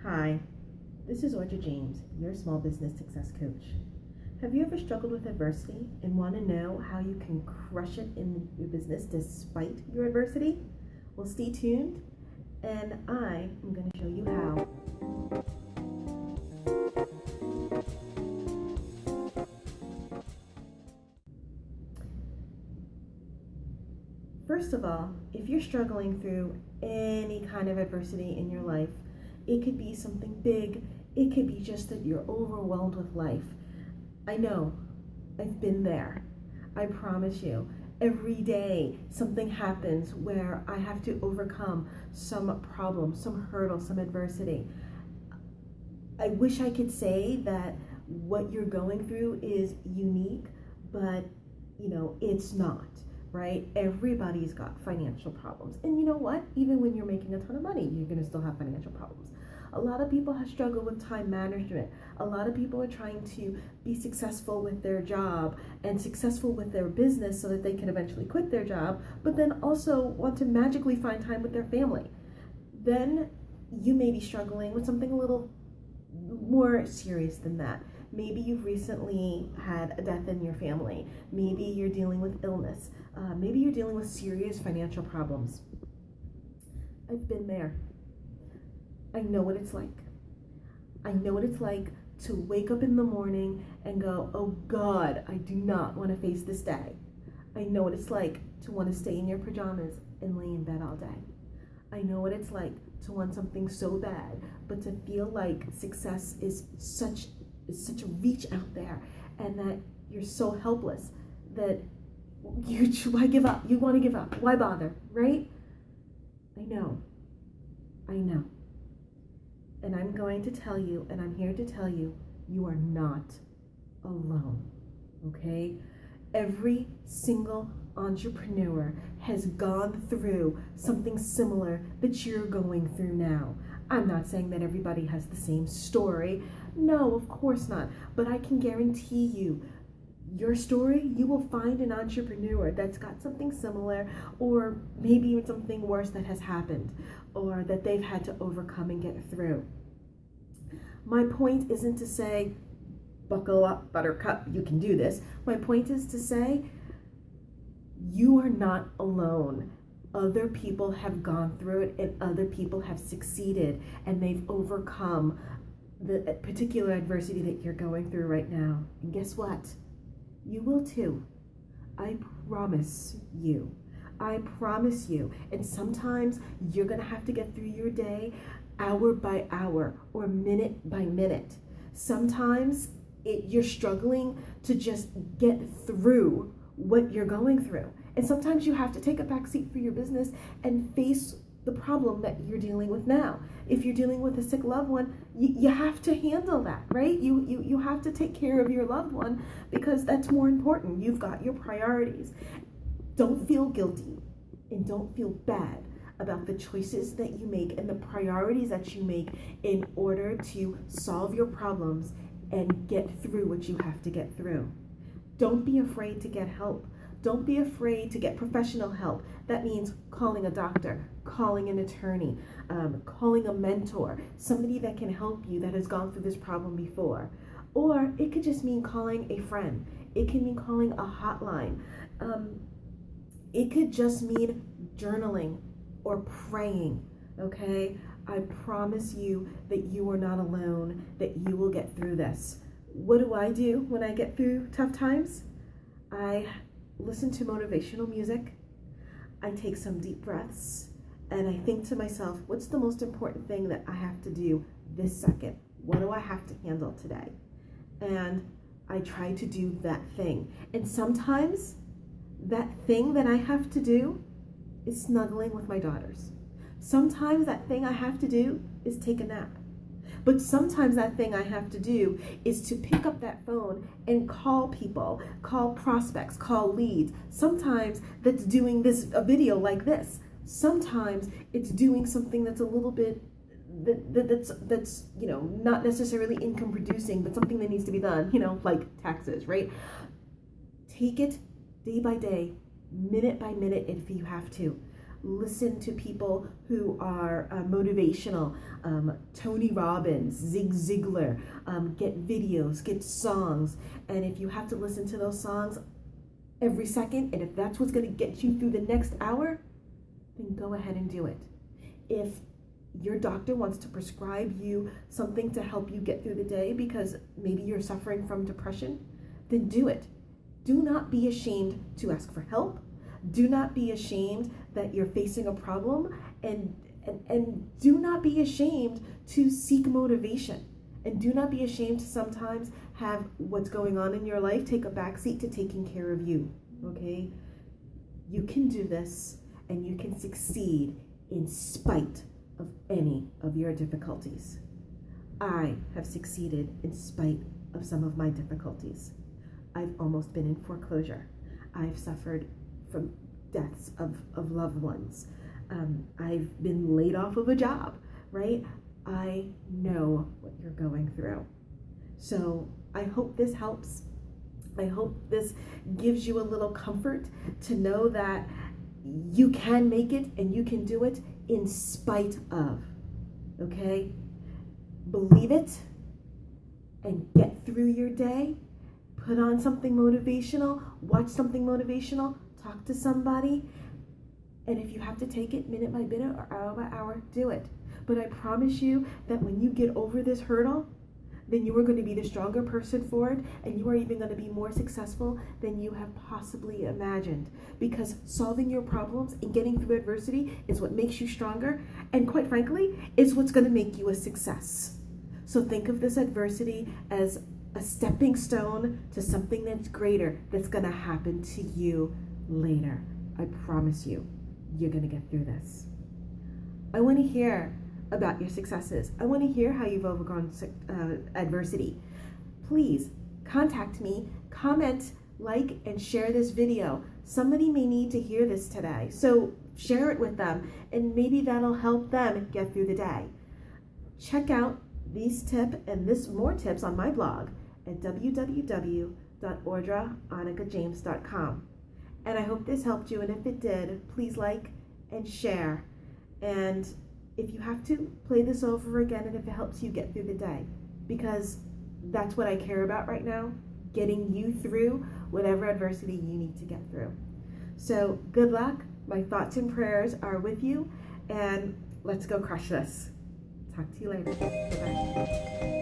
Hi, this is Audra James, your small business success coach. Have you ever struggled with adversity and want to know how you can crush it in your business despite your adversity? Well, stay tuned, and I am going to show you how. First of all, if you're struggling through any kind of adversity in your life, it could be something big, it could be just that you're overwhelmed with life. I know, I've been there. I promise you, every day something happens where I have to overcome some problem, some hurdle, some adversity. I wish I could say that what you're going through is unique, but it's not. Right? Everybody's got financial problems. And you know what? Even when you're making a ton of money, you're going to still have financial problems. A lot of people have struggled with time management. A lot of people are trying to be successful with their job and successful with their business so that they can eventually quit their job, but then also want to magically find time with their family. Then you may be struggling with something a little more serious than that. Maybe you've recently had a death in your family. Maybe you're dealing with illness. Maybe you're dealing with serious financial problems. I've been there. I know what it's like. I know what it's like to wake up in the morning and go, oh God, I do not want to face this day. I know what it's like to want to stay in your pajamas and lay in bed all day. I know what it's like to want something so bad, but to feel like success is such a reach out there, and that you're so helpless that why give up? You want to give up. Why bother, right? I know. And I'm going to tell you, and I'm here to tell you, you are not alone, okay? Every single entrepreneur has gone through something similar that you're going through now. I'm not saying that everybody has the same story. No, of course not. But I can guarantee you, your story, you will find an entrepreneur that's got something similar, or maybe even something worse that has happened, or that they've had to overcome and get through. My point isn't to say, buckle up, buttercup, you can do this. My point is to say, you are not alone. Other people have gone through it, and other people have succeeded, and they've overcome the particular adversity that you're going through right now. And guess what? You will too. I promise you. I promise you. And sometimes you're going to have to get through your day hour by hour or minute by minute. Sometimes you're struggling to just get through what you're going through. And sometimes you have to take a back seat for your business and face the problem that you're dealing with now. If you're dealing with a sick loved one, you have to handle that, right? You have to take care of your loved one, because that's more important. You've got your priorities. Don't feel guilty and don't feel bad about the choices that you make and the priorities that you make in order to solve your problems and get through what you have to get through. Don't be afraid to get help. Don't be afraid to get professional help. That means calling a doctor, calling an attorney, calling a mentor, somebody that can help you that has gone through this problem before. Or it could just mean calling a friend. It can mean calling a hotline. It could just mean journaling or praying, okay? I promise you that you are not alone, that you will get through this. What do I do when I get through tough times? I listen to motivational music. I take some deep breaths, and I think to myself, what's the most important thing that I have to do this second? What do I have to handle today? And I try to do that thing. And sometimes that thing that I have to do is snuggling with my daughters. Sometimes that thing I have to do is take a nap. But sometimes that thing I have to do is to pick up that phone and call people, call prospects, call leads. Sometimes that's doing a video like this. Sometimes it's doing something that's a little bit that's not necessarily income producing, but something that needs to be done, like taxes, right? Take it day by day, minute by minute if you have to. listen to people who are motivational, Tony Robbins, Zig Ziglar, get videos, get songs. And if you have to listen to those songs every second, and if that's what's going to get you through the next hour, then go ahead and do it. If your doctor wants to prescribe you something to help you get through the day because maybe you're suffering from depression, then do it. Do not be ashamed to ask for help. Do not be ashamed that you're facing a problem, and do not be ashamed to seek motivation. And do not be ashamed to sometimes have what's going on in your life take a backseat to taking care of you, okay? You can do this, and you can succeed in spite of any of your difficulties. I have succeeded in spite of some of my difficulties. I've almost been in foreclosure. I've suffered from deaths of loved ones. I've been laid off of a job, right? I know what you're going through. So I hope this helps. I hope this gives you a little comfort to know that you can make it and you can do it in spite of, okay? Believe it and get through your day. Put on something motivational, watch something motivational, talk to somebody, and if you have to take it minute by minute or hour by hour, do it. But I promise you that when you get over this hurdle, then you are going to be the stronger person for it, and you are even going to be more successful than you have possibly imagined. Because solving your problems and getting through adversity is what makes you stronger, and quite frankly, is what's going to make you a success. So think of this adversity as a stepping stone to something that's greater that's going to happen to you later. I promise you, you're going to get through this. I want to hear about your successes. I want to hear how you've overcome adversity. Please contact me, comment, like, and share this video. Somebody may need to hear this today, so share it with them, and maybe that'll help them get through the day. Check out these tips and more tips on my blog at www.audraannikajames.com. And I hope this helped you, and if it did, please like and share. And if you have to, play this over again, and if it helps you get through the day, because that's what I care about right now, getting you through whatever adversity you need to get through. So good luck. My thoughts and prayers are with you, and let's go crush this. Talk to you later. Bye-bye.